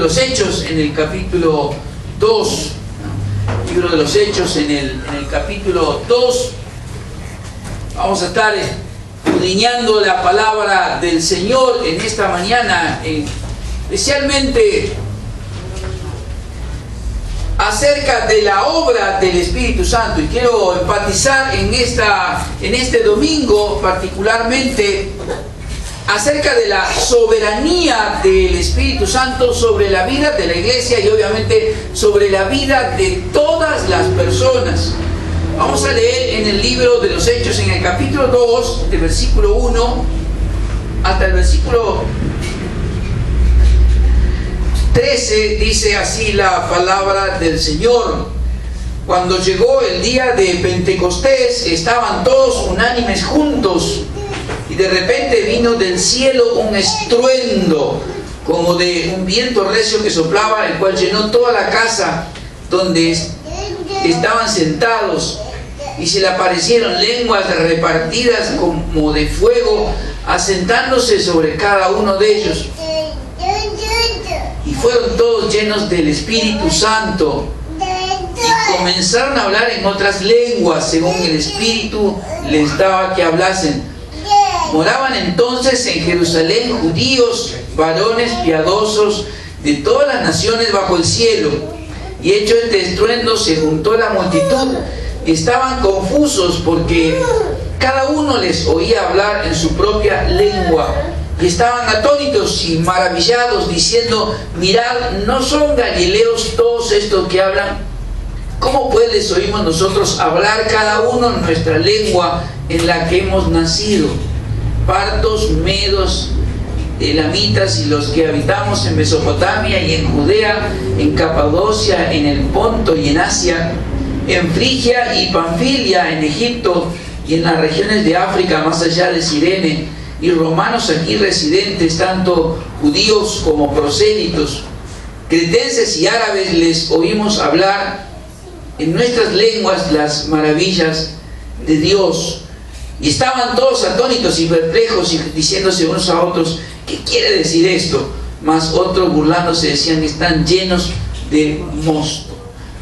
los Hechos, en el capítulo 2. Libro de los Hechos, en el capítulo 2. Vamos a estar escudriñando la palabra del Señor en esta mañana, especialmente acerca de la obra del Espíritu Santo. Y quiero enfatizar en este domingo particularmente acerca de la soberanía del Espíritu Santo sobre la vida de la iglesia y obviamente sobre la vida de todas las personas. Vamos a leer en el libro de los Hechos, en el capítulo 2, del versículo 1 hasta el versículo 13, dice así la palabra del Señor. Cuando llegó el día de Pentecostés, estaban todos unánimes juntos, y de repente vino del cielo un estruendo, como de un viento recio que soplaba, el cual llenó toda la casa donde estaban sentados, y se le aparecieron lenguas repartidas como de fuego, asentándose sobre cada uno de ellos. Y fueron todos llenos del Espíritu Santo, y comenzaron a hablar en otras lenguas, según el Espíritu les daba que hablasen. Moraban entonces en Jerusalén judíos, varones piadosos de todas las naciones bajo el cielo. Y hecho este estruendo, se juntó la multitud, y estaban confusos porque cada uno les oía hablar en su propia lengua. Y estaban atónitos y maravillados, diciendo: mirad, ¿no son galileos todos estos que hablan? ¿Cómo pues les oímos nosotros hablar cada uno en nuestra lengua en la que hemos nacido? Partos, medos, elamitas y los que habitamos en Mesopotamia y en Judea, en Capadocia, en el Ponto y en Asia, en Frigia y Panfilia, en Egipto y en las regiones de África más allá de Cirene, y romanos aquí residentes, tanto judíos como prosélitos, cretenses y árabes, les oímos hablar en nuestras lenguas las maravillas de Dios. Y estaban todos atónitos y perplejos, y diciéndose unos a otros: ¿qué quiere decir esto? Mas otros, burlándose, decían: están llenos de mosto.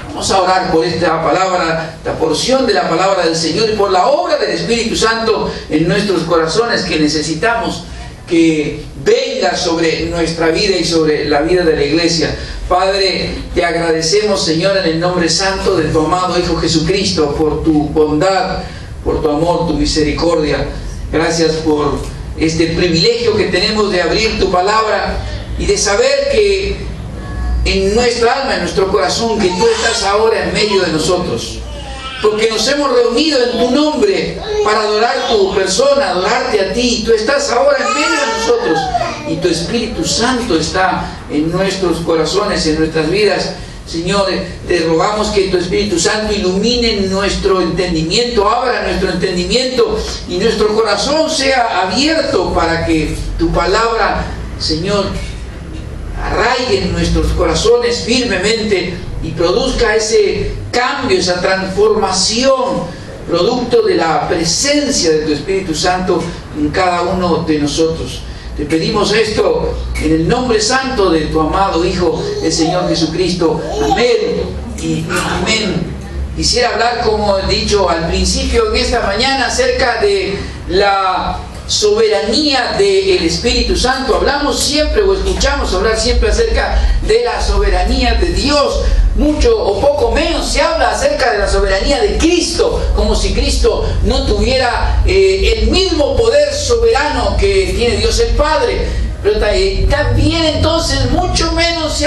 Vamos a orar por esta palabra, la porción de la palabra del Señor, y por la obra del Espíritu Santo en nuestros corazones, que necesitamos que venga sobre nuestra vida y sobre la vida de la iglesia. Padre, te agradecemos, Señor, en el nombre santo de tu amado Hijo Jesucristo, por tu bondad, por tu amor, tu misericordia. Gracias por este privilegio que tenemos de abrir tu palabra y de saber que en nuestra alma, en nuestro corazón, que tú estás ahora en medio de nosotros, porque nos hemos reunido en tu nombre para adorar tu persona, adorarte a ti. Tú estás ahora en medio de nosotros, y tu Espíritu Santo está en nuestros corazones, en nuestras vidas. Señor, te rogamos que tu Espíritu Santo ilumine nuestro entendimiento, abra nuestro entendimiento, y nuestro corazón sea abierto para que tu palabra, Señor, arraigue en nuestros corazones firmemente y produzca ese cambio, esa transformación, producto de la presencia de tu Espíritu Santo en cada uno de nosotros. Te pedimos esto en el nombre santo de tu amado Hijo, el Señor Jesucristo. Amén y amén. Quisiera hablar, como he dicho al principio en esta mañana, acerca de la soberanía del Espíritu Santo. Hablamos siempre, o escuchamos hablar siempre, acerca de la soberanía de Dios. Mucho o poco menos se habla acerca de la soberanía de Cristo, como si Cristo no tuviera el mismo poder soberano que tiene Dios el Padre. Pero también entonces mucho menos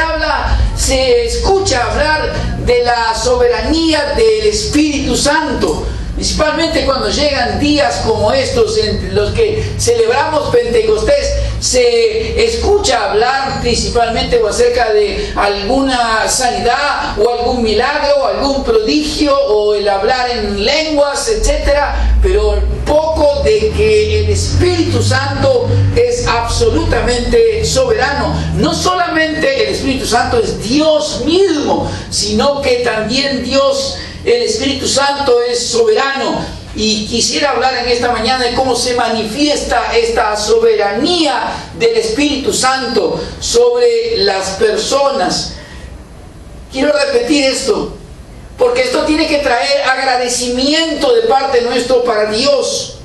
se escucha hablar de la soberanía del Espíritu Santo. Principalmente cuando llegan días como estos en los que celebramos Pentecostés, se escucha hablar principalmente o acerca de alguna sanidad o algún milagro o algún prodigio o el hablar en lenguas, etcétera, pero poco de que el Espíritu Santo es absolutamente soberano. No solamente el Espíritu Santo es Dios mismo, sino que también Dios, el Espíritu Santo, es soberano. Y quisiera hablar en esta mañana de cómo se manifiesta esta soberanía del Espíritu Santo sobre las personas. Quiero repetir esto, porque esto tiene que traer agradecimiento de parte nuestro para Dios,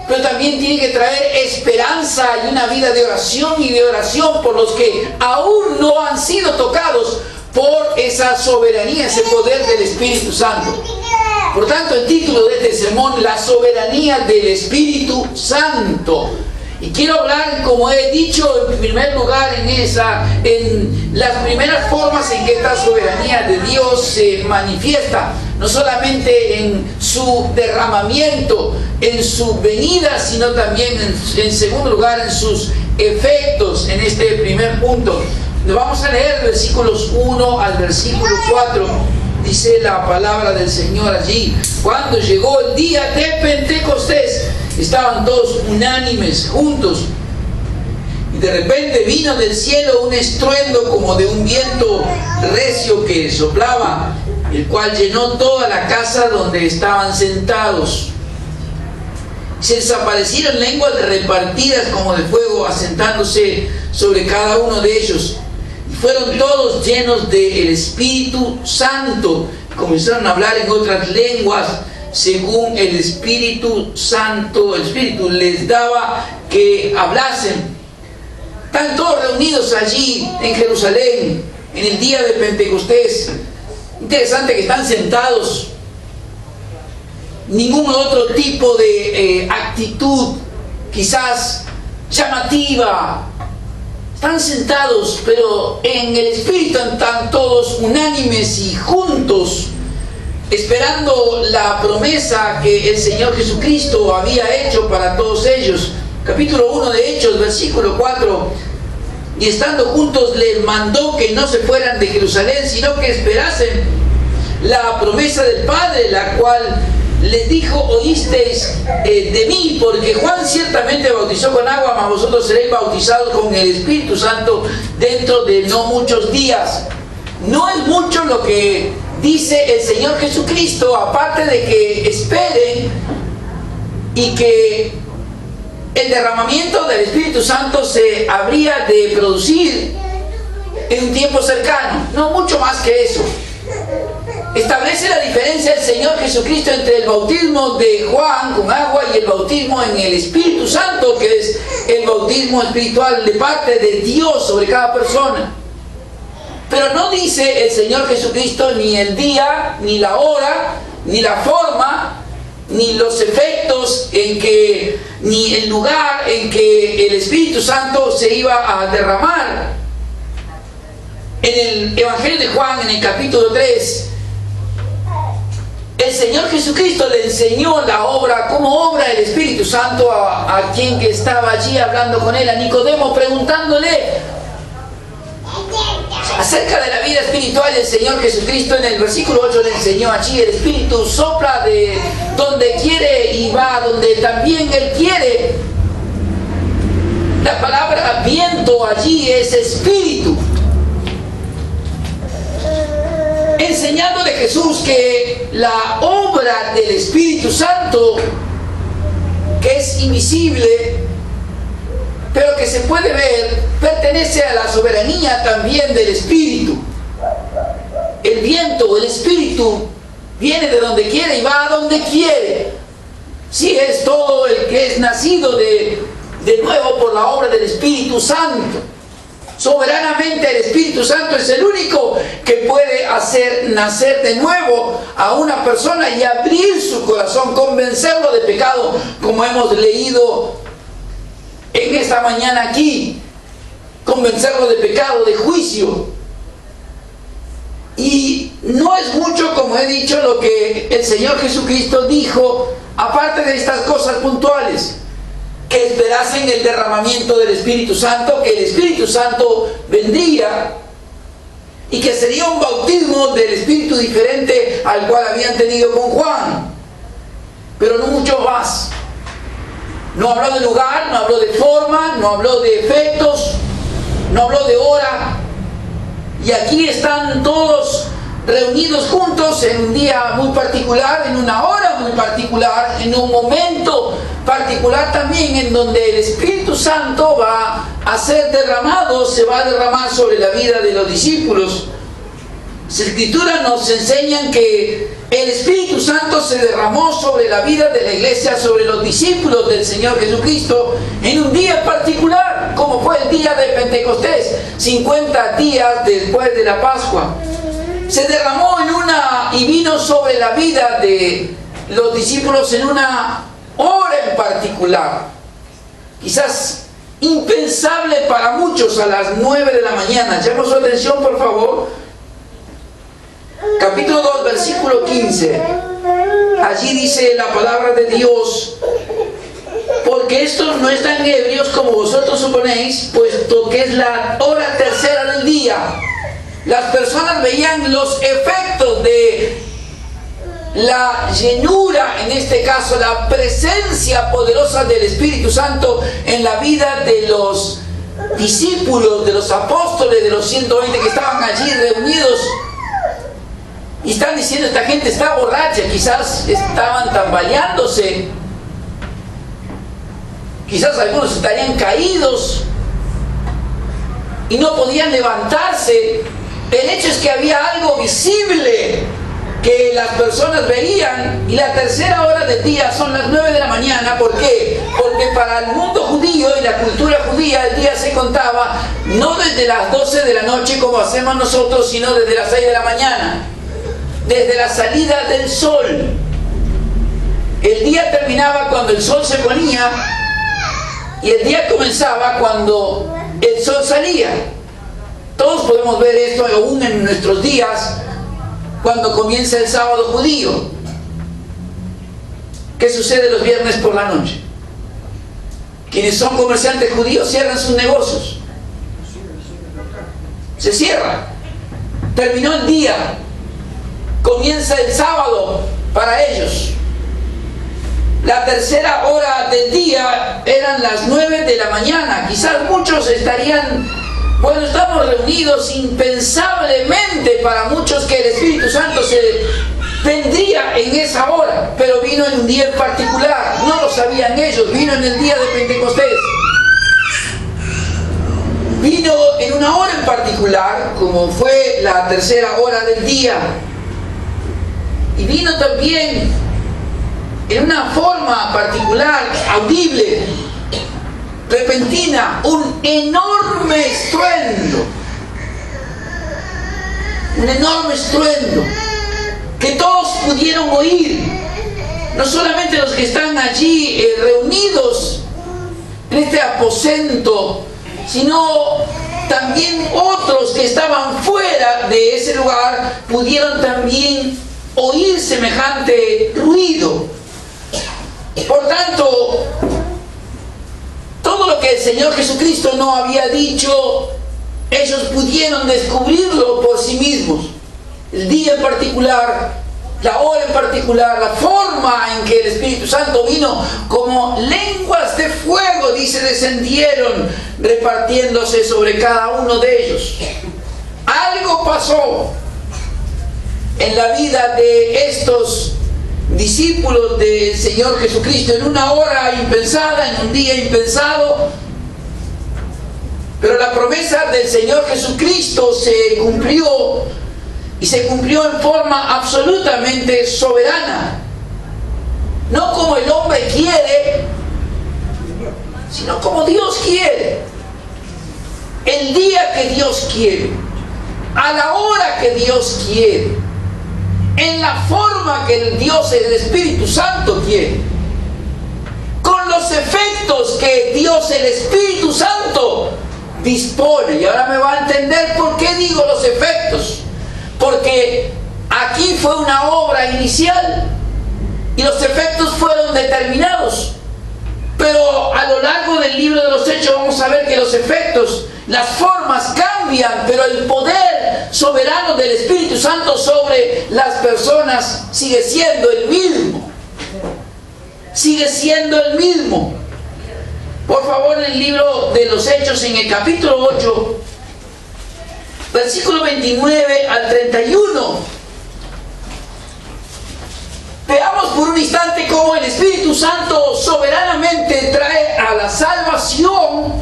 pero también tiene que traer esperanza y una vida de oración y de oración por los que aún no han sido tocados por esa soberanía, ese poder del Espíritu Santo. Por tanto, el título de este sermón, la soberanía del Espíritu Santo. Y quiero hablar, como he dicho, en primer lugar en las primeras formas en que esta soberanía de Dios se manifiesta, no solamente en su derramamiento, en su venida, sino también en segundo lugar en sus efectos. En este primer punto, vamos a leer versículos 1 al versículo 4. Dice la palabra del Señor allí: cuando llegó el día de Pentecostés, estaban todos unánimes juntos, y de repente vino del cielo un estruendo como de un viento recio que soplaba, el cual llenó toda la casa donde estaban sentados. Se les aparecieron lenguas repartidas como de fuego, asentándose sobre cada uno de ellos. Fueron todos llenos del Espíritu Santo. Comenzaron a hablar en otras lenguas según el Espíritu Santo, el Espíritu les daba que hablasen. Están todos reunidos allí en Jerusalén en el día de Pentecostés. Interesante que están sentados. Ningún otro tipo de actitud quizás llamativa. Están sentados, pero en el Espíritu están todos unánimes y juntos, esperando la promesa que el Señor Jesucristo había hecho para todos ellos. Capítulo 1 de Hechos, versículo 4. Y estando juntos les mandó que no se fueran de Jerusalén, sino que esperasen la promesa del Padre, la cual les dijo: oísteis de mí, porque Juan ciertamente bautizó con agua, mas vosotros seréis bautizados con el Espíritu Santo dentro de no muchos días. No es mucho lo que dice el Señor Jesucristo, aparte de que esperen y que el derramamiento del Espíritu Santo se habría de producir en un tiempo cercano. No mucho más que eso. Establece la diferencia el Señor Jesucristo entre el bautismo de Juan con agua y el bautismo en el Espíritu Santo, que es el bautismo espiritual de parte de Dios sobre cada persona. Pero no dice el Señor Jesucristo ni el día, ni la hora, ni la forma, ni los efectos ni el lugar en que el Espíritu Santo se iba a derramar. En el Evangelio de Juan, en el capítulo 3, el Señor Jesucristo le enseñó la obra, cómo obra el Espíritu Santo a quien que estaba allí hablando con él, a Nicodemo, preguntándole acerca de la vida espiritual. El Señor Jesucristo en el versículo 8 le enseñó allí: el Espíritu sopla de donde quiere y va donde también Él quiere. La palabra viento allí es espíritu. Enseñándole Jesús que la obra del Espíritu Santo, que es invisible, pero que se puede ver, pertenece a la soberanía también del Espíritu. El viento, el Espíritu, viene de donde quiere y va a donde quiere. Sí, es todo el que es nacido de nuevo por la obra del Espíritu Santo. Soberanamente el Espíritu Santo es el único que puede hacer nacer de nuevo a una persona y abrir su corazón, convencerlo de pecado, como hemos leído en esta mañana aquí, convencerlo de pecado, de juicio. Y no es mucho, como he dicho, lo que el Señor Jesucristo dijo, aparte de estas cosas puntuales: que esperasen el derramamiento del Espíritu Santo, que el Espíritu Santo vendría y que sería un bautismo del Espíritu diferente al cual habían tenido con Juan, pero no mucho más. No habló de lugar, no habló de forma, no habló de efectos, no habló de hora. Y aquí están todos reunidos juntos en un día muy particular, en una hora muy particular, en un momento particular también, en donde el Espíritu Santo va a ser derramado, se va a derramar sobre la vida de los discípulos. Las Escrituras nos enseñan que el Espíritu Santo se derramó sobre la vida de la iglesia, sobre los discípulos del Señor Jesucristo, en un día particular, como fue el día de Pentecostés, 50 días después de la Pascua. Se derramó y vino sobre la vida de los discípulos en una hora en particular, quizás impensable para muchos, a las 9 de la mañana. Llamo su atención, por favor, capítulo 2, versículo 15. Allí dice la palabra de Dios: porque estos no están ebrios como vosotros suponéis, puesto que es la hora tercera del día. Las personas veían los efectos de la llenura, en este caso la presencia poderosa del Espíritu Santo en la vida de los discípulos, de los apóstoles, de los 120 que estaban allí reunidos. Y están diciendo: esta gente está borracha. Quizás estaban tambaleándose, quizás algunos estarían caídos y no podían levantarse. El hecho es que había algo visible que las personas veían, y la tercera hora del día son las 9 de la mañana. ¿Por qué? Porque para el mundo judío y la cultura judía el día se contaba no desde las 12 de la noche como hacemos nosotros, sino desde las 6 de la mañana, desde la salida del sol. El día terminaba cuando el sol se ponía y el día comenzaba cuando el sol salía. Todos podemos ver esto aún en nuestros días, cuando comienza el sábado judío. ¿Qué sucede los viernes por la noche? Quienes son comerciantes judíos cierran sus negocios. Se cierra. Terminó el día. Comienza el sábado para ellos. La tercera hora del día eran las 9 de la mañana. Quizás muchos estarían: bueno, estamos reunidos. Impensablemente para muchos que el Espíritu Santo se vendría en esa hora, pero vino en un día en particular. No lo sabían ellos. Vino en el día de Pentecostés. Vino en una hora en particular, como fue la tercera hora del día. Y vino también en una forma particular, audible, repentina, un enorme estruendo. Un enorme estruendo que todos pudieron oír. No solamente los que están allí reunidos en este aposento, sino también otros que estaban fuera de ese lugar pudieron también oír semejante ruido. Por tanto, todo lo que el Señor Jesucristo no había dicho, ellos pudieron descubrirlo por sí mismos. El día en particular, la hora en particular, la forma en que el Espíritu Santo vino como lenguas de fuego, dice, descendieron repartiéndose sobre cada uno de ellos. Algo pasó en la vida de estos discípulos del Señor Jesucristo en una hora impensada, en un día impensado. Pero la promesa del Señor Jesucristo se cumplió, y se cumplió en forma absolutamente soberana. No como el hombre quiere, sino como Dios quiere. El día que Dios quiere, a la hora que Dios quiere, en la forma que el Dios, el Espíritu Santo quiere, con los efectos que Dios, el Espíritu Santo, dispone. Y ahora me va a entender por qué digo los efectos. Porque aquí fue una obra inicial y los efectos fueron determinados. Pero a lo largo del libro de los Hechos vamos a ver que los efectos, las formas cambian, pero el poder soberano del Espíritu Santo sobre las personas sigue siendo el mismo. Sigue siendo el mismo. Por favor, en el libro de los Hechos, en el capítulo 8, versículo 29 al 31, Veamos por un instante cómo el Espíritu Santo soberanamente trae a la salvación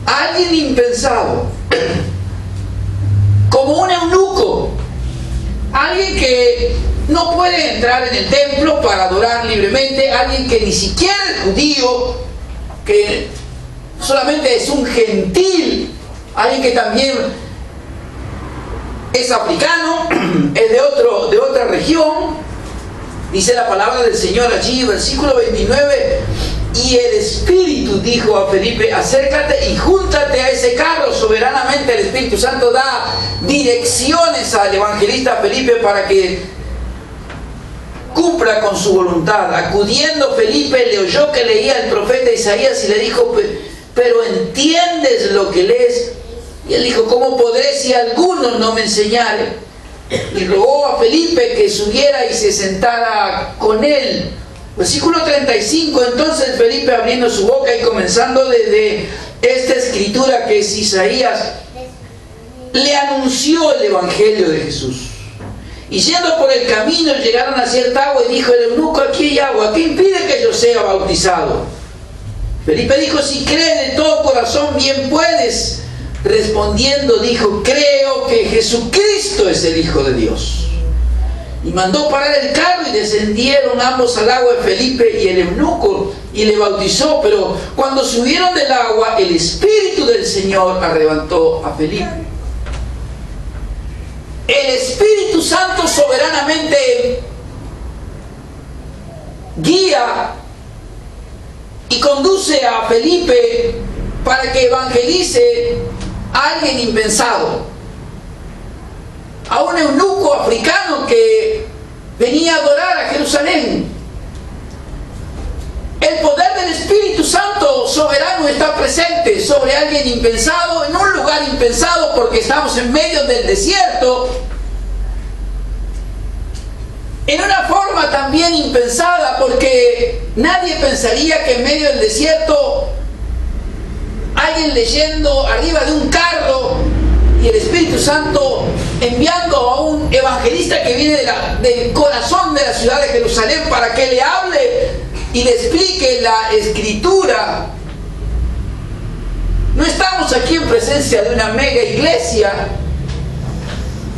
a alguien impensado, como un eunuco, alguien que no puede entrar en el templo para adorar libremente, alguien que ni siquiera es judío, que solamente es un gentil, alguien que también es africano, es de otra región. Dice la palabra del Señor allí, versículo 29, y el Espíritu dijo a Felipe: acércate y júntate a ese carro. Soberanamente el Espíritu Santo da direcciones al evangelista Felipe para que cumpla con su voluntad. Acudiendo Felipe, le oyó que leía el profeta Isaías y le dijo: pero ¿entiendes lo que lees? Y él dijo: ¿cómo podré si alguno no me enseñare? Y rogó a Felipe que subiera y se sentara con él. Versículo 35, entonces Felipe, abriendo su boca y comenzando desde esta escritura que es Isaías, le anunció el evangelio de Jesús. Y yendo por el camino llegaron a cierta agua y dijo el eunuco: aquí hay agua, ¿qué impide que yo sea bautizado? Felipe dijo: si crees de todo corazón, bien puedes. Respondiendo dijo: creo que Jesucristo es el Hijo de Dios. Y mandó parar el carro y descendieron ambos al agua, Felipe y el eunuco, y le bautizó. Pero cuando subieron del agua, el Espíritu del Señor arrebató a Felipe. El Espíritu Santo soberanamente guía y conduce a Felipe para que evangelice a alguien impensado, a un eunuco africano que venía a adorar a Jerusalén. El poder del Espíritu Santo soberano está presente sobre alguien impensado, en un lugar impensado, porque estamos en medio del desierto, en una forma también impensada, porque nadie pensaría que en medio del desierto alguien leyendo arriba de un carro y el Espíritu Santo enviando a un evangelista que viene del corazón de la ciudad de Jerusalén para que le hable y le explique la escritura. No estamos aquí en presencia de una mega iglesia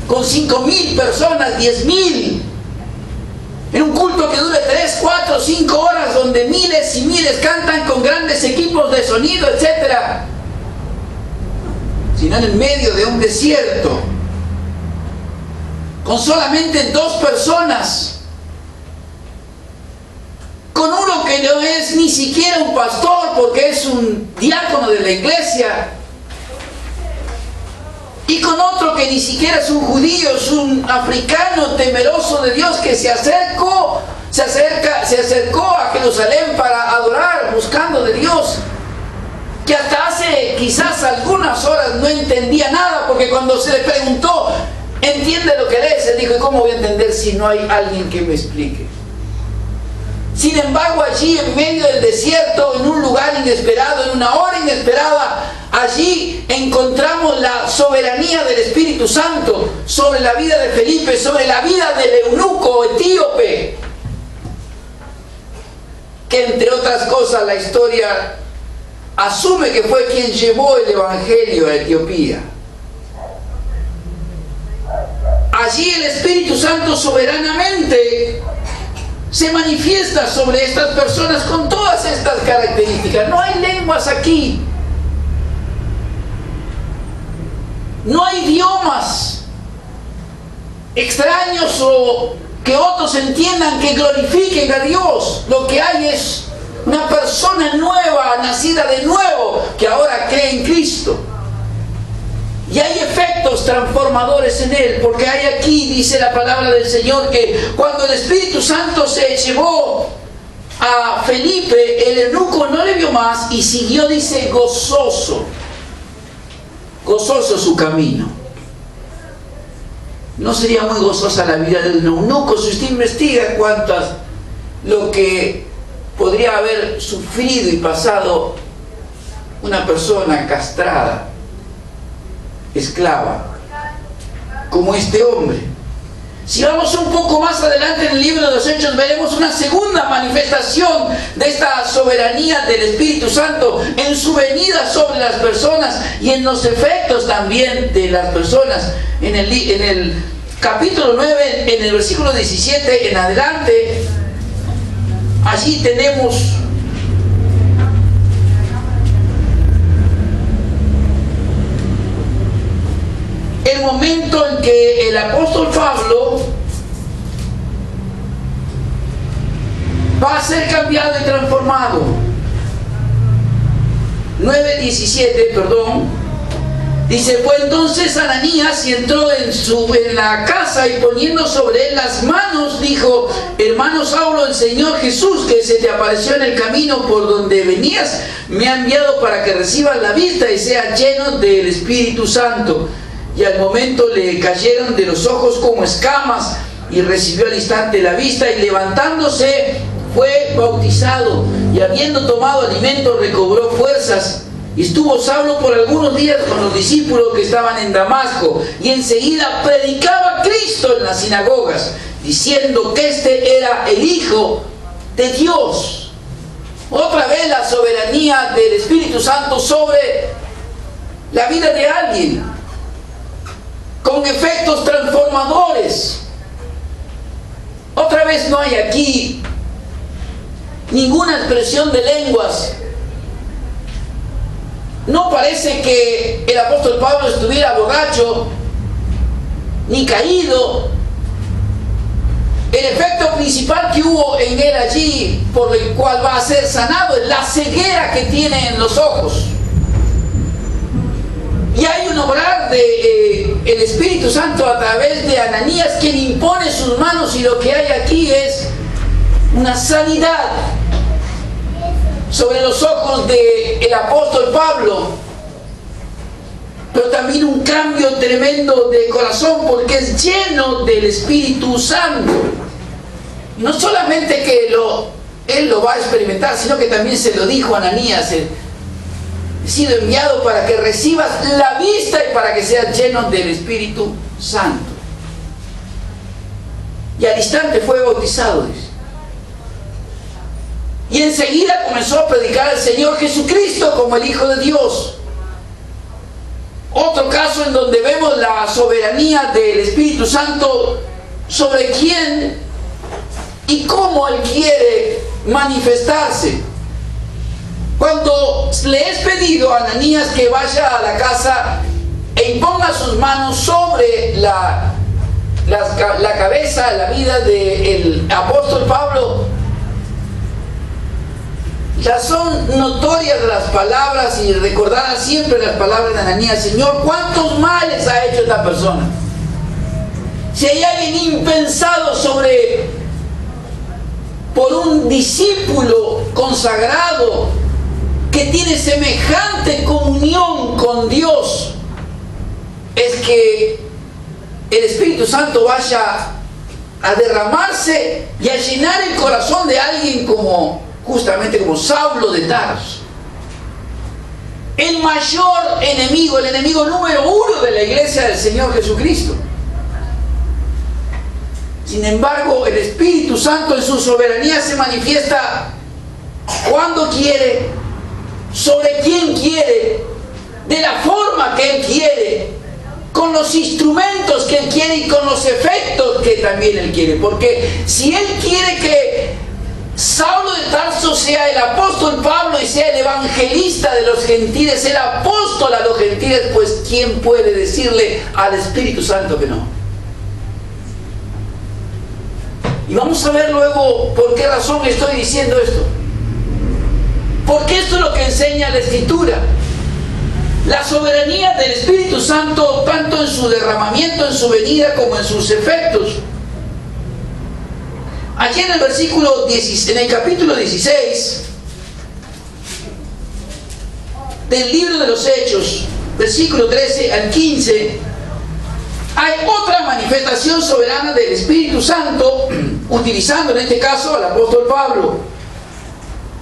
con 5,000 personas, 10,000, en un culto que dure 3, 4, 5 horas, donde miles y miles cantan con grandes equipos de sonido, etc. Sino en el medio de un desierto, con solamente 2 personas, con uno que no es ni siquiera un pastor porque es un diácono de la iglesia, y con otro que ni siquiera es un judío, es un africano temeroso de Dios que se acercó a Jerusalén para adorar, buscando de Dios, que hasta hace quizás algunas horas no entendía nada, porque cuando se le preguntó: ¿entiende lo que lees? Él dijo: ¿y cómo voy a entender si no hay alguien que me explique? Sin embargo, allí en medio del desierto, en un lugar inesperado, en una hora inesperada, allí encontramos la soberanía del Espíritu Santo sobre la vida de Felipe, sobre la vida del eunuco etíope, que entre otras cosas la historia asume que fue quien llevó el evangelio a Etiopía. Allí el Espíritu Santo soberanamente se manifiesta sobre estas personas con todas estas características. No hay lenguas aquí, no hay idiomas extraños o que otros entiendan que glorifiquen a Dios. Lo que hay es una persona nueva, nacida de nuevo, que ahora cree en Cristo. Y hay efectos transformadores en él, porque hay aquí, dice la palabra del Señor, que cuando el Espíritu Santo se llevó a Felipe, el eunuco no le vio más y siguió, dice, gozoso su camino. ¿No sería muy gozosa la vida del eunuco? Si usted investiga cuántas, lo que podría haber sufrido y pasado una persona castrada, esclava, como este hombre. Si vamos un poco más adelante en el libro de los Hechos, veremos una segunda manifestación de esta soberanía del Espíritu Santo en su venida sobre las personas y en los efectos también de las personas. En el capítulo 9, en el versículo 17 en adelante, allí tenemos el momento en que el apóstol Pablo va a ser cambiado y transformado. 9:17, perdón. Dice, fue entonces Ananías y entró en la casa y poniendo sobre él las manos, dijo, hermano Saulo, el Señor Jesús, que se te apareció en el camino por donde venías, me ha enviado para que recibas la vista y seas lleno del Espíritu Santo. Y al momento le cayeron de los ojos como escamas y recibió al instante la vista y levantándose fue bautizado y habiendo tomado alimento recobró fuerzas. Y estuvo Saulo por algunos días con los discípulos que estaban en Damasco y enseguida predicaba a Cristo en las sinagogas diciendo que este era el Hijo de Dios. Otra vez la soberanía del Espíritu Santo sobre la vida de alguien, con efectos transformadores. Otra vez no hay aquí ninguna expresión de lenguas. No parece que el apóstol Pablo estuviera borracho ni caído. El efecto principal que hubo en él allí, por el cual va a ser sanado, es la ceguera que tiene en los ojos. Y hay un obrar de el Espíritu Santo a través de Ananías, quien impone sus manos, y lo que hay aquí es una sanidad sobre los ojos del apóstol Pablo, pero también un cambio tremendo de corazón porque es lleno del Espíritu Santo. No solamente que él lo va a experimentar, sino que también se lo dijo a Ananías: he sido enviado para que recibas la vista y para que seas lleno del Espíritu Santo. Y al instante fue bautizado, dice. Y enseguida comenzó a predicar al Señor Jesucristo como el Hijo de Dios. Otro caso en donde vemos la soberanía del Espíritu Santo sobre quién y cómo Él quiere manifestarse. Cuando le es pedido a Ananías que vaya a la casa e imponga sus manos sobre la cabeza, la vida del apóstol Pablo, ya son notorias las palabras y recordadas siempre las palabras de Ananías: Señor, ¿cuántos males ha hecho esta persona? Si hay alguien impensado por un discípulo consagrado que tiene semejante comunión con Dios, es que el Espíritu Santo vaya a derramarse y a llenar el corazón de alguien justamente como Saulo de Tarso, el mayor enemigo, el enemigo número uno de la iglesia del Señor Jesucristo. Sin embargo, el Espíritu Santo en su soberanía se manifiesta cuando quiere, sobre quién quiere, de la forma que Él quiere, con los instrumentos que Él quiere y con los efectos que también Él quiere. Porque si Él quiere que Saulo de Tarso sea el apóstol Pablo y sea el evangelista de los gentiles, el apóstol a los gentiles, pues ¿quién puede decirle al Espíritu Santo que no? Y vamos a ver luego por qué razón estoy diciendo esto. Porque esto es lo que enseña la Escritura. La soberanía del Espíritu Santo, tanto en su derramamiento, en su venida, como en sus efectos. Allí en el capítulo 16 del libro de los Hechos, versículo 13 al 15, hay otra manifestación soberana del Espíritu Santo, utilizando en este caso al apóstol Pablo.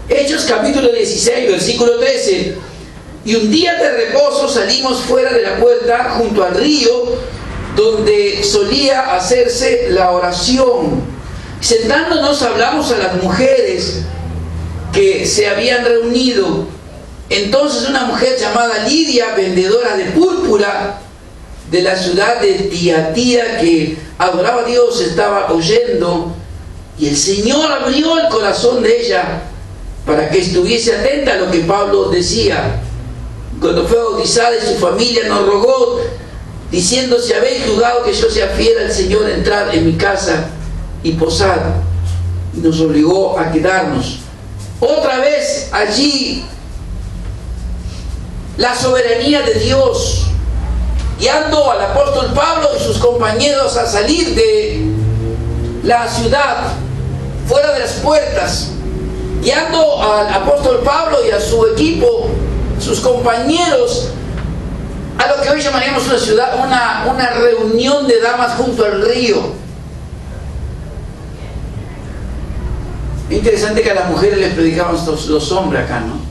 Hechos capítulo 16, versículo 13. Y un día de reposo salimos fuera de la puerta junto al río, donde solía hacerse la oración. Sentándonos hablamos a las mujeres que se habían reunido. Entonces una mujer llamada Lidia, vendedora de púrpura de la ciudad de Tiatira, que adoraba a Dios, estaba oyendo, y el Señor abrió el corazón de ella para que estuviese atenta a lo que Pablo decía. Cuando fue bautizada y su familia nos rogó, diciendo: si habéis juzgado que yo sea fiel al Señor, entrad en mi casa y posad. Y nos obligó a quedarnos. Otra vez allí la soberanía de Dios, guiando al apóstol Pablo y sus compañeros a salir de la ciudad, fuera de las puertas, guiando al apóstol Pablo y a su equipo, sus compañeros, a lo que hoy llamaríamos una ciudad, una reunión de damas junto al río. Interesante que a las mujeres les predicaban los hombres acá, ¿no?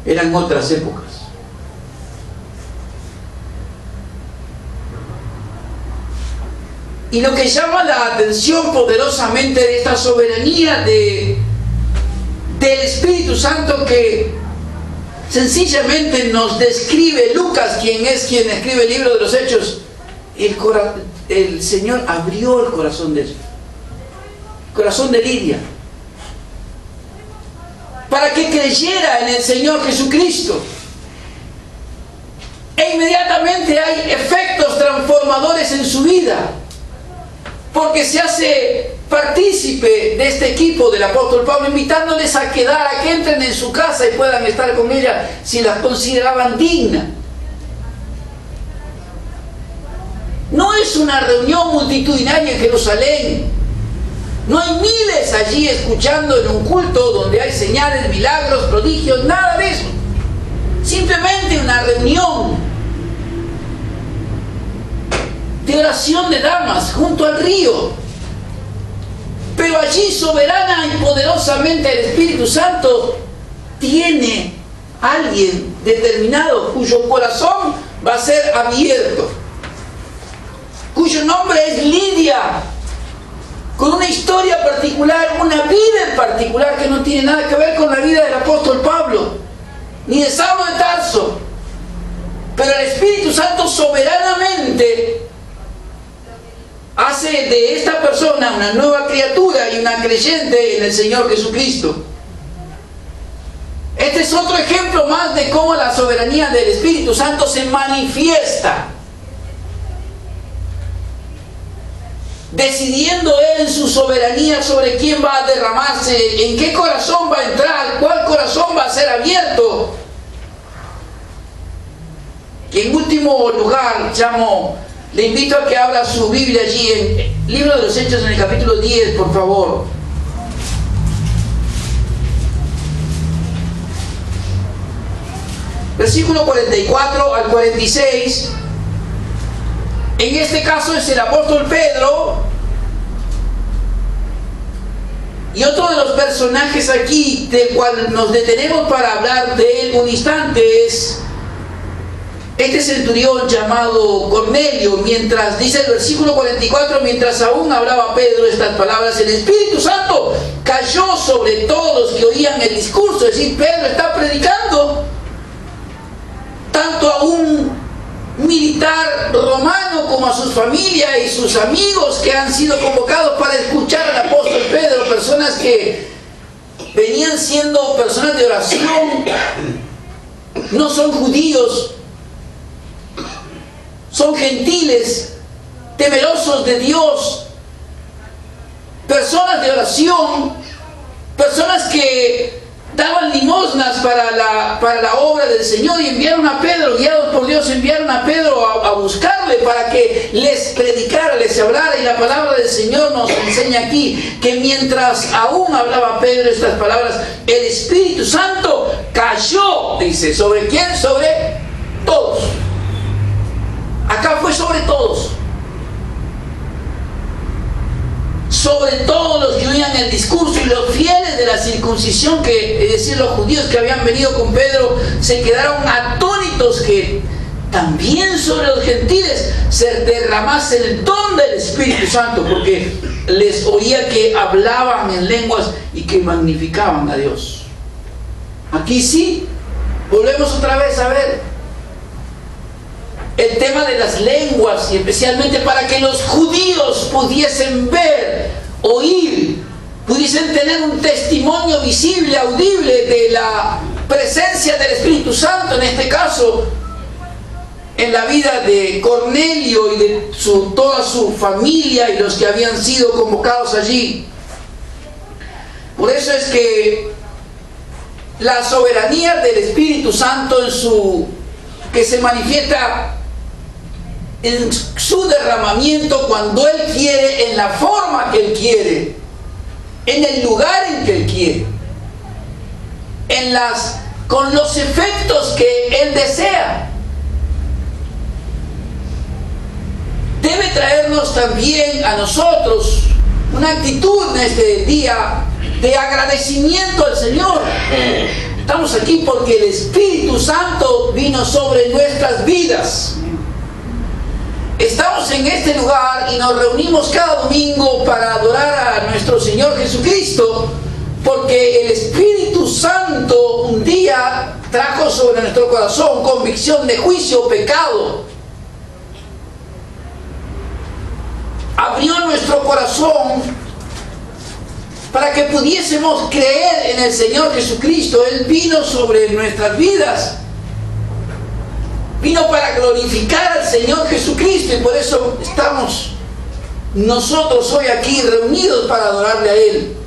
Eran otras épocas. Y lo que llama la atención poderosamente de esta soberanía del Espíritu Santo, que sencillamente nos describe Lucas, quien escribe el libro de los Hechos, el Señor abrió el corazón de ella, el corazón de Lidia, para que creyera en el Señor Jesucristo. E inmediatamente hay efectos transformadores en su vida, porque se hace partícipe de este equipo del apóstol Pablo, invitándoles a quedar, a que entren en su casa y puedan estar con ella si las consideraban dignas. No es una reunión multitudinaria en Jerusalén. No hay miles allí escuchando en un culto donde hay señales, milagros, prodigios, nada de eso. Simplemente una reunión de oración de damas junto al río. Pero allí soberana y poderosamente el Espíritu Santo tiene a alguien determinado cuyo corazón va a ser abierto, cuyo nombre es Lidia, con una historia particular, una vida en particular que no tiene nada que ver con la vida del apóstol Pablo, ni de Saulo de Tarso. Pero el Espíritu Santo soberanamente hace de esta persona una nueva criatura y una creyente en el Señor Jesucristo. Este es otro ejemplo más de cómo la soberanía del Espíritu Santo se manifiesta, decidiendo Él en su soberanía sobre quién va a derramarse, en qué corazón va a entrar, cuál corazón va a ser abierto. Y en último lugar, le invito a que abra su Biblia allí en el libro de los Hechos, en el capítulo 10, por favor. Versículo 44 al 46. En este caso es el apóstol Pedro. Y otro de los personajes aquí del cual nos detenemos para hablar de él un instante es este centurión llamado Cornelio. Mientras, dice el versículo 44, mientras aún hablaba Pedro estas palabras, el Espíritu Santo cayó sobre todos los que oían el discurso. Es decir, Pedro está predicando tanto a un militar romano como a sus familias y sus amigos que han sido convocados para escuchar al apóstol Pedro, personas que venían siendo personas de oración, no son judíos, son gentiles, temerosos de Dios, personas de oración, personas que daban limosnas para la obra del Señor, y enviaron a Pedro, guiados por Dios, enviaron a Pedro a buscarle para que les predicara, les hablara. Y la palabra del Señor nos enseña aquí que mientras aún hablaba Pedro estas palabras, el Espíritu Santo cayó, dice, ¿sobre quién? Sobre todos. Acá fue sobre todos. Sobre todos los que oían el discurso, y los fieles de la circuncisión, que es decir, los judíos que habían venido con Pedro, se quedaron atónitos que también sobre los gentiles se derramase el don del Espíritu Santo, porque les oía que hablaban en lenguas y que magnificaban a Dios. Aquí sí, volvemos otra vez a ver el tema de las lenguas, y especialmente para que los judíos pudiesen ver, oír, pudiesen tener un testimonio visible, audible de la presencia del Espíritu Santo, en este caso en la vida de Cornelio y de toda su familia y los que habían sido convocados allí. Por eso es que la soberanía del Espíritu Santo que se manifiesta en su derramamiento cuando Él quiere, en la forma que Él quiere, en el lugar en que Él quiere, con los efectos que Él desea. Debe traernos también a nosotros una actitud en este día de agradecimiento al Señor. Estamos aquí porque el Espíritu Santo vino sobre nuestras vidas. Estamos en este lugar y nos reunimos cada domingo para adorar a nuestro Señor Jesucristo, porque el Espíritu Santo un día trajo sobre nuestro corazón convicción de juicio, pecado. Abrió nuestro corazón para que pudiésemos creer en el Señor Jesucristo. Él vino sobre nuestras vidas. Vino para glorificar al Señor Jesucristo, y por eso estamos nosotros hoy aquí reunidos para adorarle a Él.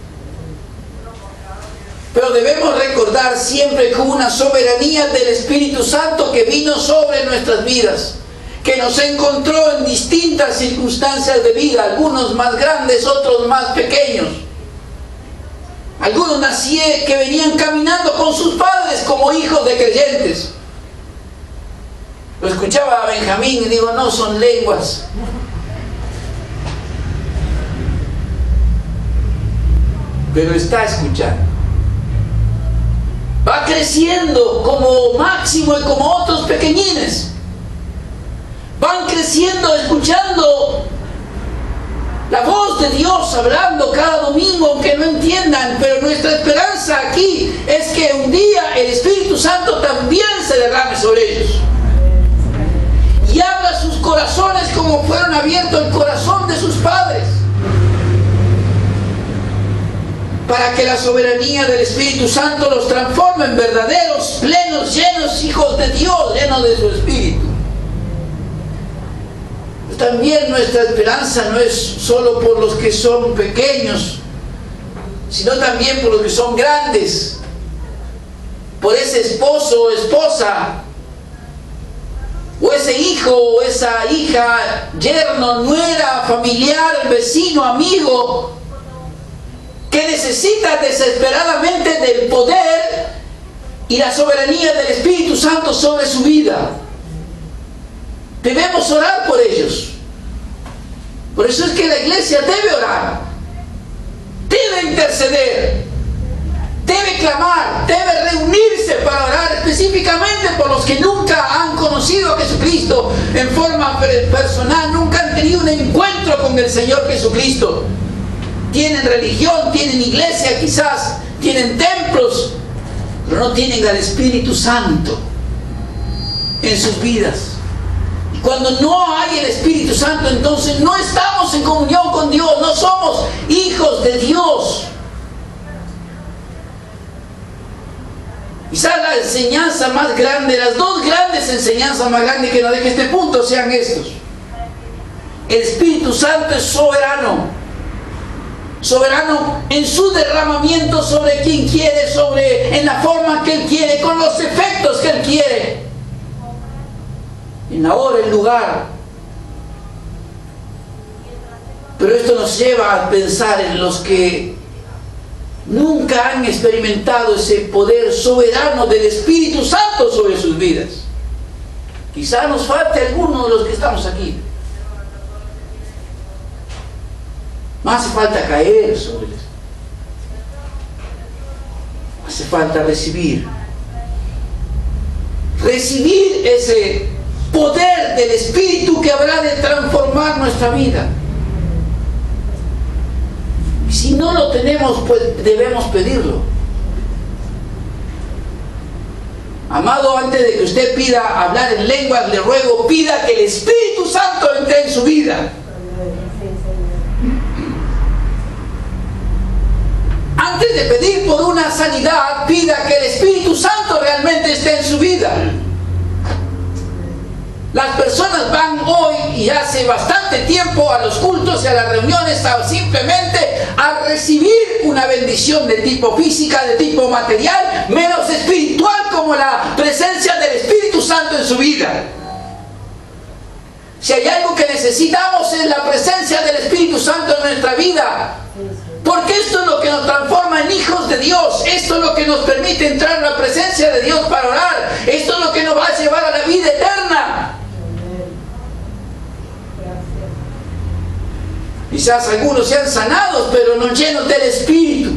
Pero debemos recordar siempre que hubo una soberanía del Espíritu Santo que vino sobre nuestras vidas, que nos encontró en distintas circunstancias de vida, algunos más grandes, otros más pequeños. Algunos que venían caminando con sus padres como hijos de creyentes. Lo escuchaba a Benjamín y digo, no son lenguas. Pero está escuchando. Va creciendo como Máximo y como otros pequeñines. Van creciendo escuchando la voz de Dios hablando cada domingo, aunque no entiendan. Pero nuestra esperanza aquí es que un día el Espíritu Santo también se derrame sobre ellos y abra sus corazones como fueron abiertos el corazón de sus padres, para que la soberanía del Espíritu Santo los transforme en verdaderos, plenos, llenos hijos de Dios, llenos de su Espíritu. También nuestra esperanza no es solo por los que son pequeños, sino también por los que son grandes, por ese esposo o esposa, o ese hijo o esa hija, yerno, nuera, familiar, vecino, amigo, que necesita desesperadamente del poder y la soberanía del Espíritu Santo sobre su vida. Debemos orar por ellos. Por eso es que la iglesia debe orar, debe interceder, debe clamar, debe reunirse para orar específicamente por los que nunca han conocido a Jesucristo en forma personal, nunca han tenido un encuentro con el Señor Jesucristo. Tienen religión, tienen iglesia quizás, tienen templos, pero no tienen al Espíritu Santo en sus vidas. Cuando no hay el Espíritu Santo, entonces no estamos en comunión con Dios, no somos hijos de Dios. Quizás la enseñanza más grande, las dos grandes enseñanzas más grandes que nos deja este punto sean estos. El Espíritu Santo es soberano. Soberano en su derramamiento sobre quien quiere, en la forma que Él quiere, con los efectos que Él quiere. En la hora, el lugar. Pero esto nos lleva a pensar en los que nunca han experimentado ese poder soberano del Espíritu Santo sobre sus vidas. Quizá nos falte alguno de los que estamos aquí. No hace falta caer sobre ellos. Hace falta recibir ese poder del Espíritu que habrá de transformar nuestra vida. Y si no lo tenemos, pues debemos pedirlo. Amado, antes de que usted pida hablar en lenguas, le ruego, pida que el Espíritu Santo entre en su vida. Antes de pedir por una sanidad, pida que el Espíritu Santo realmente esté en su vida. Las personas van hoy y hace bastante tiempo a los cultos y a las reuniones simplemente a recibir una bendición de tipo física, de tipo material, menos espiritual, como la presencia del Espíritu Santo en su vida. Si hay algo que necesitamos es la presencia del Espíritu Santo en nuestra vida. Porque esto es lo que nos transforma en hijos de Dios. Esto es lo que nos permite entrar en la presencia de Dios para orar. Esto es lo que nos va a llevar a la vida eterna. Quizás algunos sean sanados, pero no llenos del Espíritu.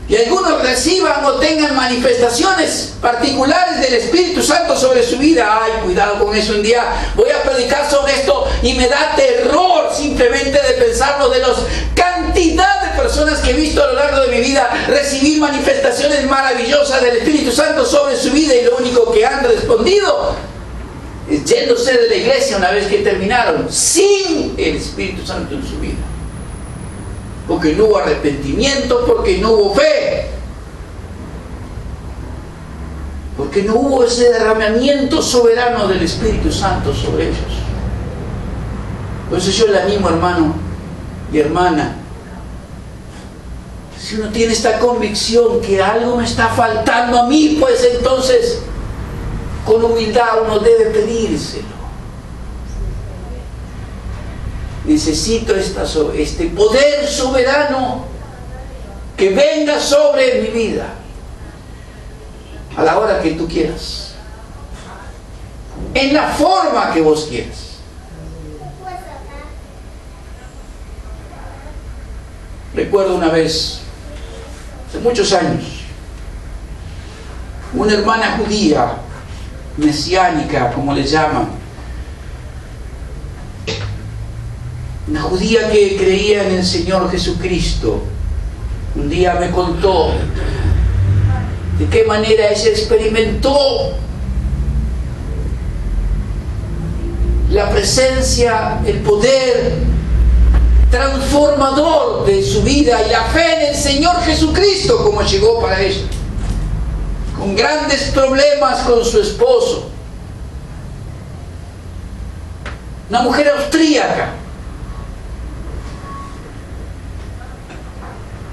Y algunos reciban o tengan manifestaciones particulares del Espíritu Santo sobre su vida. Ay, cuidado con eso. Un día voy a predicar sobre esto y me da terror simplemente de pensarlo, de la cantidad de personas que he visto a lo largo de mi vida recibir manifestaciones maravillosas del Espíritu Santo sobre su vida, y lo único que han respondido es yéndose de la iglesia una vez que terminaron, sin el Espíritu Santo en su vida. Porque no hubo arrepentimiento, porque no hubo fe, porque no hubo ese derramamiento soberano del Espíritu Santo sobre ellos. Por eso yo le animo, hermano y hermana, si uno tiene esta convicción que algo me está faltando a mí, pues entonces con humildad uno debe pedírselo. Necesito este poder soberano que venga sobre mi vida a la hora que tú quieras, en la forma que vos quieras. Recuerdo una vez, hace muchos años, una hermana judía, mesiánica, como le llaman, una judía que creía en el Señor Jesucristo, un día me contó de qué manera ella experimentó la presencia, el poder transformador de su vida y la fe en el Señor Jesucristo, como llegó para ella, con grandes problemas con su esposo, una mujer austríaca,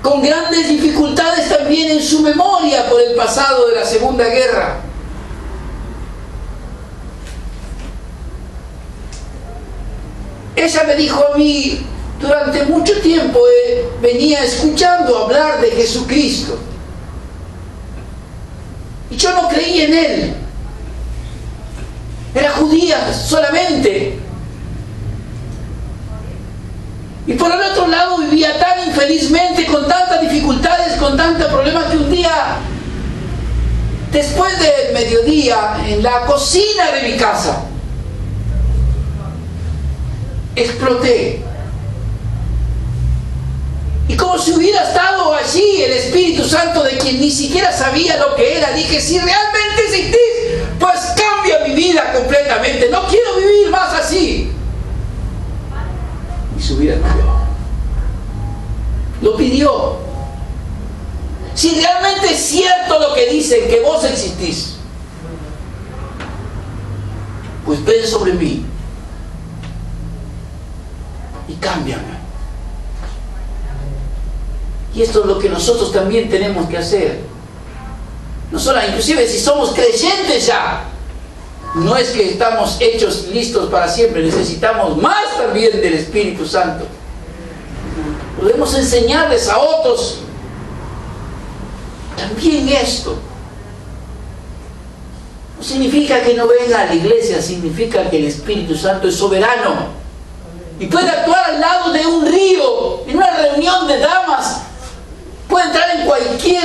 con grandes dificultades también en su memoria por el pasado de la Segunda Guerra. Ella me dijo a mí, durante mucho tiempo venía escuchando hablar de Jesucristo, y yo no creí en Él. Era judía solamente. Y por el otro lado vivía tan infelizmente, con tantas dificultades, con tantos problemas, que un día, después del mediodía, en la cocina de mi casa, exploté. Y como si hubiera estado allí el Espíritu Santo, de quien ni siquiera sabía lo que era, dije, si realmente existís, pues cambia mi vida completamente. No quiero vivir más así. Y su vida cambió. Lo pidió. Si realmente es cierto lo que dicen, que vos existís, pues ven sobre mí y cámbiame. Y esto es lo que nosotros también tenemos que hacer. No solo, inclusive si somos creyentes ya, no es que estamos hechos listos para siempre, necesitamos más también del Espíritu Santo. Podemos enseñarles a otros también esto. No significa que no venga a la iglesia, significa que el Espíritu Santo es soberano y puede actuar al lado de un río, en una reunión de damas. Puede entrar en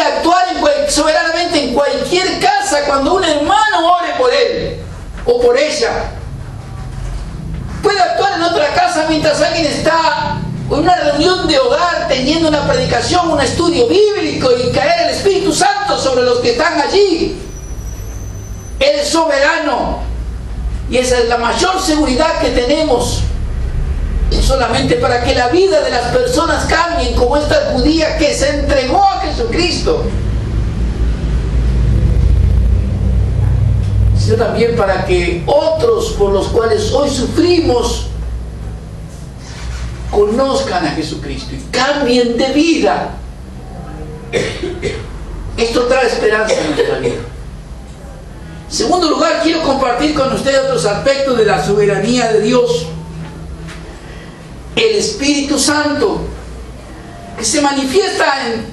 actuar soberanamente en cualquier casa cuando un hermano ore por él. o por ella. Puede actuar en otra casa mientras alguien está en una reunión de hogar teniendo una predicación, un estudio bíblico, y caer el Espíritu Santo sobre los que están allí. Él es soberano, y esa es la mayor seguridad que tenemos. Y solamente para que la vida de las personas cambien, como esta judía que se entregó a Jesucristo, sino también para que otros por los cuales hoy sufrimos conozcan a Jesucristo y cambien de vida. Esto trae esperanza a nuestra vida. En segundo lugar, quiero compartir con ustedes otros aspectos de la soberanía de Dios. El Espíritu Santo, que se manifiesta en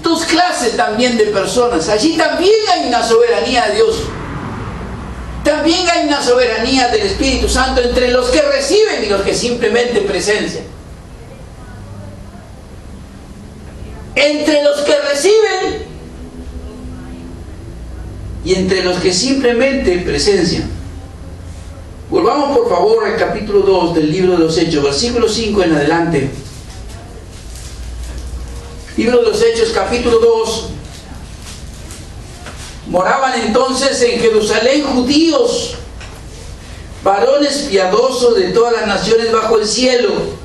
dos clases también de personas. Allí también hay una soberanía de Dios. También hay una soberanía del Espíritu Santo entre los que reciben y los que simplemente presencian. Entre los que reciben y entre los que simplemente presencian. Volvamos por favor al capítulo 2 del libro de los Hechos, versículo 5 en adelante. Libro de los Hechos, capítulo 2. Moraban entonces en Jerusalén judíos, varones piadosos de todas las naciones bajo el cielo.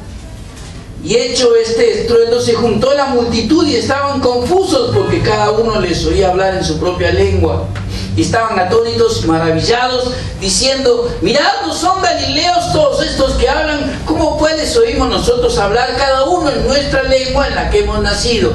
Y hecho este estruendo, se juntó la multitud y estaban confusos, porque cada uno les oía hablar en su propia lengua. Y estaban atónitos y maravillados, diciendo: mirad, ¿no son galileos todos estos que hablan? ¿Cómo pues oímos nosotros hablar cada uno en nuestra lengua en la que hemos nacido?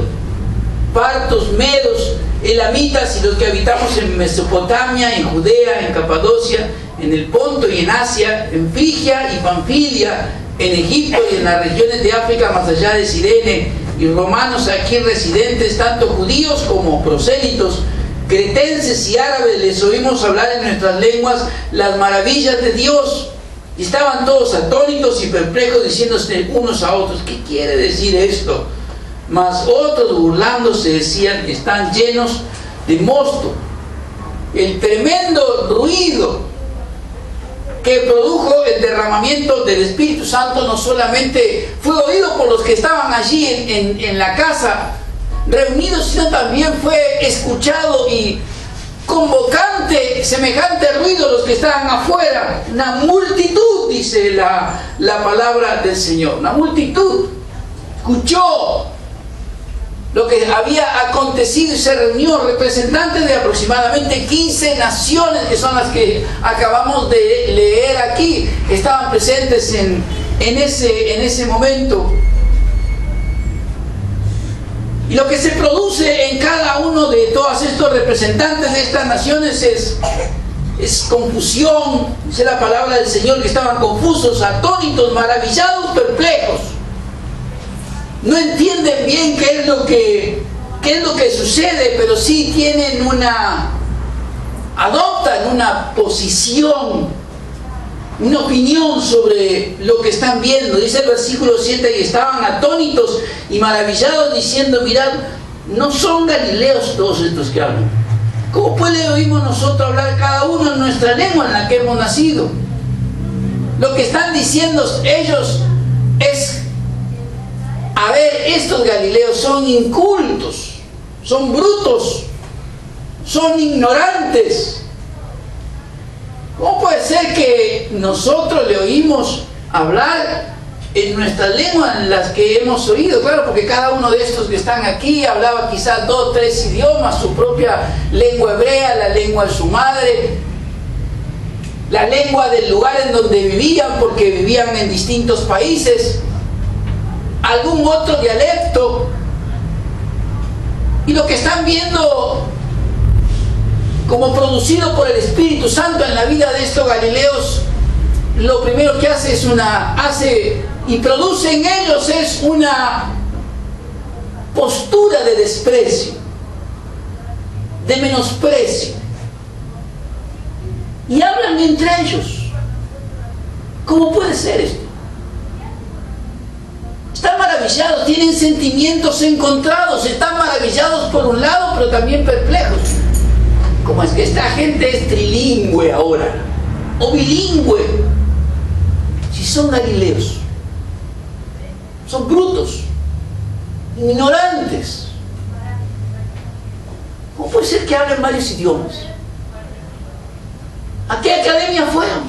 Partos, medos, elamitas y los que habitamos en Mesopotamia, en Judea, en Capadocia, en el Ponto y en Asia, en Frigia y Panfilia, en Egipto y en las regiones de África más allá de Cirene, y romanos aquí residentes, tanto judíos como prosélitos, cretenses y árabes, les oímos hablar en nuestras lenguas las maravillas de Dios. Y estaban todos atónitos y perplejos, diciéndose unos a otros: ¿qué quiere decir esto? Mas otros, burlándose, decían: están llenos de mosto. El tremendo ruido que produjo el derramamiento del Espíritu Santo no solamente fue oído por los que estaban allí en la casa reunidos, sino también fue escuchado y convocante, semejante ruido a los que estaban afuera. Una multitud, dice la palabra del Señor, una multitud escuchó lo que había acontecido y se reunió. Representantes de aproximadamente 15 naciones, que son las que acabamos de leer aquí, estaban presentes en ese momento. Y lo que se produce en cada uno de todos estos representantes de estas naciones es confusión. Dice la palabra del Señor que estaban confusos, atónitos, maravillados, perplejos. No entienden bien qué es lo que sucede, pero sí tienen adoptan una posición, una opinión sobre lo que están viendo. Dice el versículo 7: y estaban atónitos y maravillados, diciendo: mirad, ¿no son galileos todos estos que hablan? ¿Cómo pues le oímos nosotros hablar cada uno en nuestra lengua en la que hemos nacido? Lo que están diciendo ellos es: a ver, estos galileos son incultos, son brutos, son ignorantes. ¿Cómo puede ser que nosotros le oímos hablar en nuestra lengua en las que hemos oído? Claro, porque cada uno de estos que están aquí hablaba quizás 2 o 3 idiomas, su propia lengua hebrea, la lengua de su madre, la lengua del lugar en donde vivían, porque vivían en distintos países, algún otro dialecto. Y lo que están viendo como producido por el Espíritu Santo en la vida de estos galileos, lo primero que hace y produce en ellos es una postura de desprecio, de menosprecio, y hablan entre ellos. ¿Cómo puede ser esto? Están maravillados, tienen sentimientos encontrados, están maravillados por un lado, pero también perplejos. ¿Cómo es que esta gente es trilingüe ahora? o bilingüe, si son galileos? Son brutos, ignorantes. ¿Cómo puede ser que hablen varios idiomas? ¿A qué academia fueron?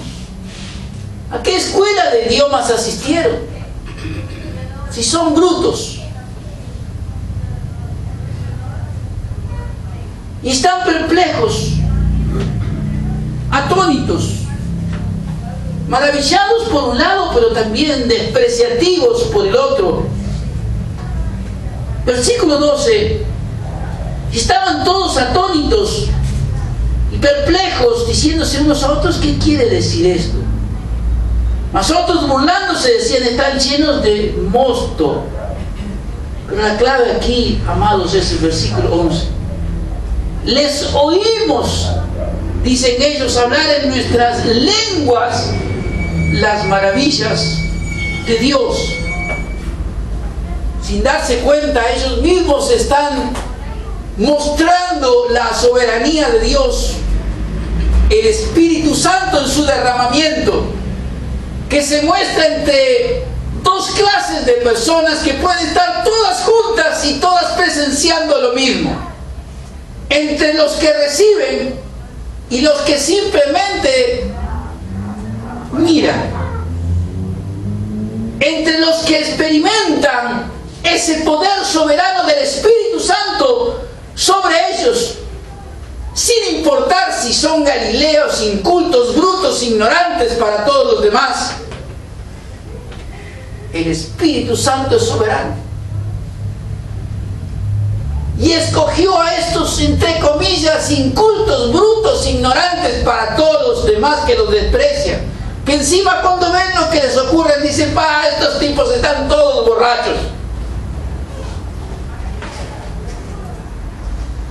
¿A qué escuela de idiomas asistieron? Si son brutos. Y están perplejos, atónitos, maravillados por un lado, pero también despreciativos por el otro. Versículo 12. Estaban todos atónitos y perplejos, diciéndose unos a otros: ¿qué quiere decir esto? Mas otros, burlándose, decían: están llenos de mosto. Pero la clave aquí, amados, es el versículo 11. Les oímos, dicen ellos, hablar en nuestras lenguas las maravillas de Dios. Sin darse cuenta, ellos mismos están mostrando la soberanía de Dios, el Espíritu Santo en su derramamiento, que se muestra entre dos clases de personas que pueden estar todas juntas y todas presenciando lo mismo. Entre los que reciben y los que simplemente miran. Entre los que experimentan ese poder soberano del Espíritu Santo sobre ellos, sin importar si son galileos, incultos, brutos, ignorantes para todos los demás. El Espíritu Santo es soberano. Y escogió a estos, entre comillas, incultos, brutos, ignorantes para todos los demás que los desprecian. Que encima cuando ven lo que les ocurre dicen: estos tipos están todos borrachos.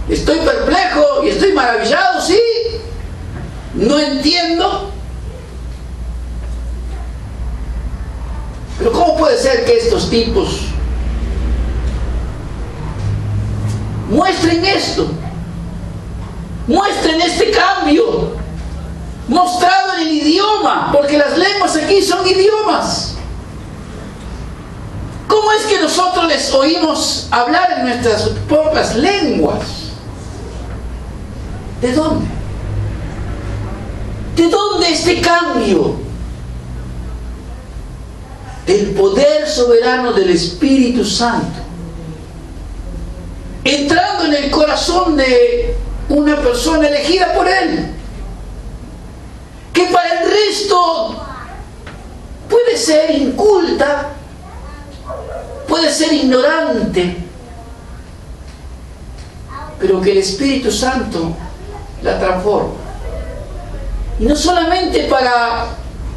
Estoy perplejo y estoy maravillado, sí. No entiendo. Pero ¿cómo puede ser que estos tipos muestren esto? Muestren este cambio mostrado en el idioma, porque las lenguas aquí son idiomas. ¿Cómo es que nosotros les oímos hablar en nuestras propias lenguas? ¿De dónde? ¿De dónde este cambio? Del poder soberano del Espíritu Santo entrando en el corazón de una persona elegida por Él, que para el resto puede ser inculta, puede ser ignorante, pero que el Espíritu Santo la transforma. Y no solamente para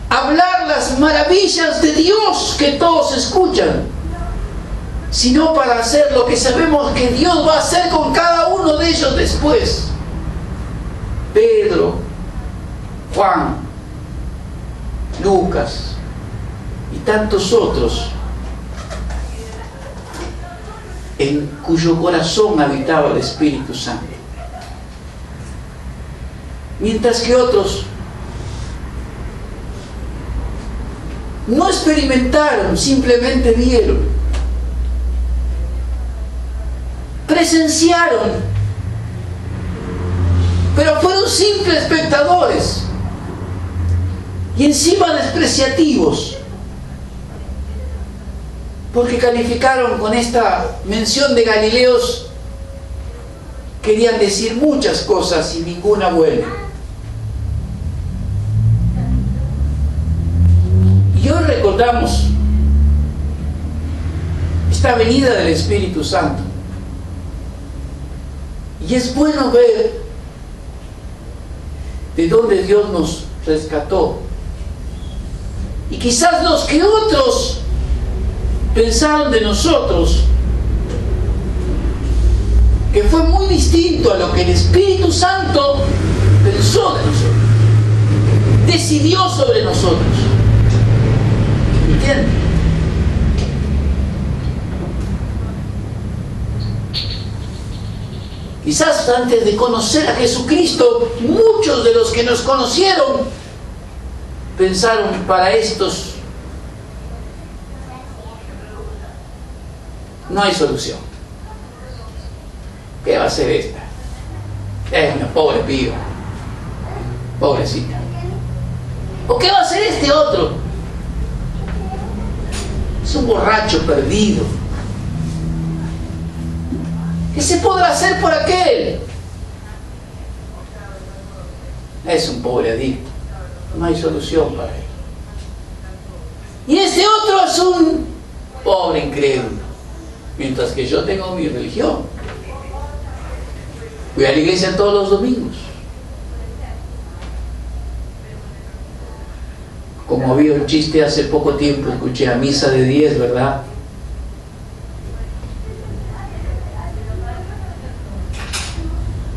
hablar las maravillas de Dios que todos escuchan, sino para hacer lo que sabemos que Dios va a hacer con cada uno de ellos después. Pedro, Juan, Lucas y tantos otros, en cuyo corazón habitaba el Espíritu Santo. Mientras que otros no experimentaron, simplemente vieron, presenciaron, pero fueron simples espectadores y encima despreciativos, porque calificaron con esta mención de Galileos, querían decir muchas cosas y ninguna buena. Y hoy recordamos esta venida del Espíritu Santo. Y es bueno ver de dónde Dios nos rescató. Y quizás los que otros pensaron de nosotros, que fue muy distinto a lo que el Espíritu Santo pensó de nosotros, decidió sobre nosotros. ¿Entienden? Quizás antes de conocer a Jesucristo, muchos de los que nos conocieron pensaron, para estos no hay solución. ¿Qué va a hacer esta? Es una pobre piba, pobrecita. ¿O qué va a hacer este otro? Es un borracho perdido. ¿Qué se podrá hacer por aquel? Es un pobre adicto. No hay solución para él. Y este otro es un pobre incrédulo. Mientras que yo tengo mi religión. Voy a la iglesia todos los domingos. Como había un chiste hace poco tiempo, escuché a misa de 10, ¿verdad?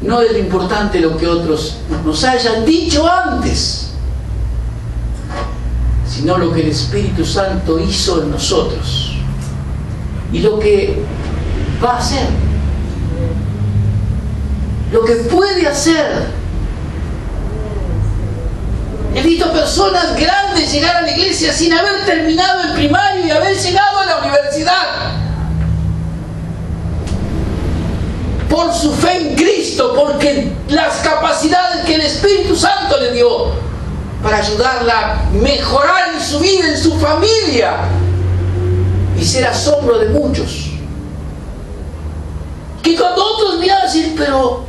No es lo importante lo que otros nos hayan dicho antes, sino lo que el Espíritu Santo hizo en nosotros y lo que va a hacer, lo que puede hacer. He visto personas grandes llegar a la iglesia sin haber terminado el primario y haber llegado a la universidad por su fe en Cristo, porque las capacidades que el Espíritu Santo le dio para ayudarla a mejorar en su vida, en su familia, y ser asombro de muchos. Que cuando otros miraban decir, pero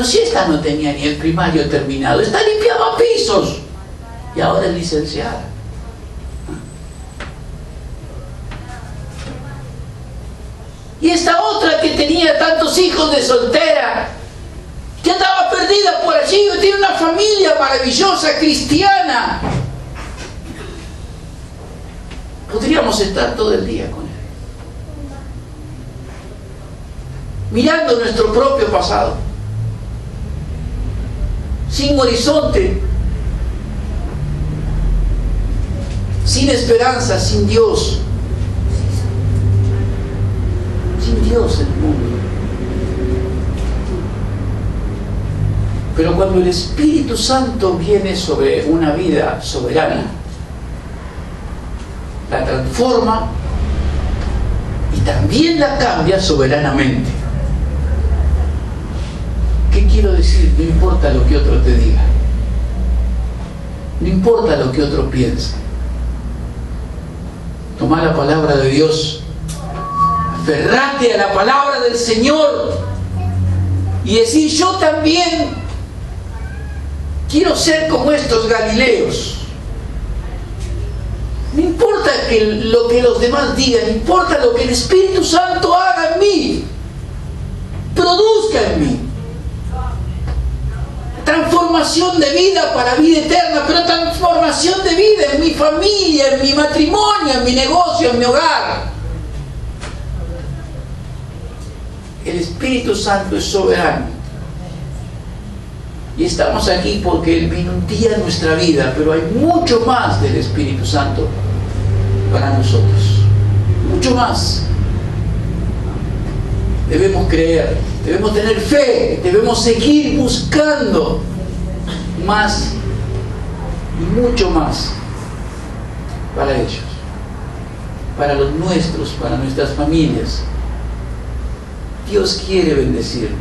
si esta no tenía ni el primario terminado, esta limpiaba pisos y ahora es licenciada. Y esta otra que tenía tantos hijos de soltera, que andaba perdida por allí, que tiene una familia maravillosa, cristiana. Podríamos estar todo el día con él, mirando nuestro propio pasado, sin horizonte, sin esperanza, sin Dios. Sin Dios en el mundo. Pero cuando el Espíritu Santo viene sobre una vida soberana, la transforma y también la cambia soberanamente. ¿Qué quiero decir? No importa lo que otro te diga, no importa lo que otro piense. Toma la palabra de Dios, aferrate a la palabra del Señor y decir, yo también quiero ser como estos Galileos. No importa lo que los demás digan, no importa lo que el Espíritu Santo haga en mí, produzca en mí transformación de vida para vida eterna, pero transformación de vida en mi familia, en mi matrimonio, en mi negocio, en mi hogar. El Espíritu Santo es soberano y estamos aquí porque Él vino un día en nuestra vida, pero hay mucho más del Espíritu Santo para nosotros, mucho más. Debemos creer, debemos tener fe, debemos seguir buscando más y mucho más para ellos, para los nuestros, para nuestras familias. Dios quiere bendecirnos.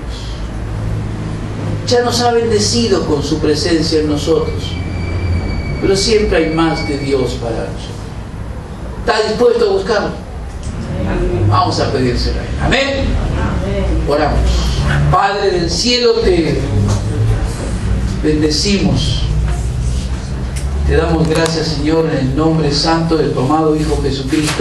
Ya nos ha bendecido con su presencia en nosotros, pero siempre hay más de Dios para nosotros. ¿Está dispuesto a buscarlo? Vamos a pedírselo a Él. Amén. Oramos. Padre del cielo, te bendecimos. Te damos gracias, Señor, en el nombre santo de tu amado Hijo Jesucristo.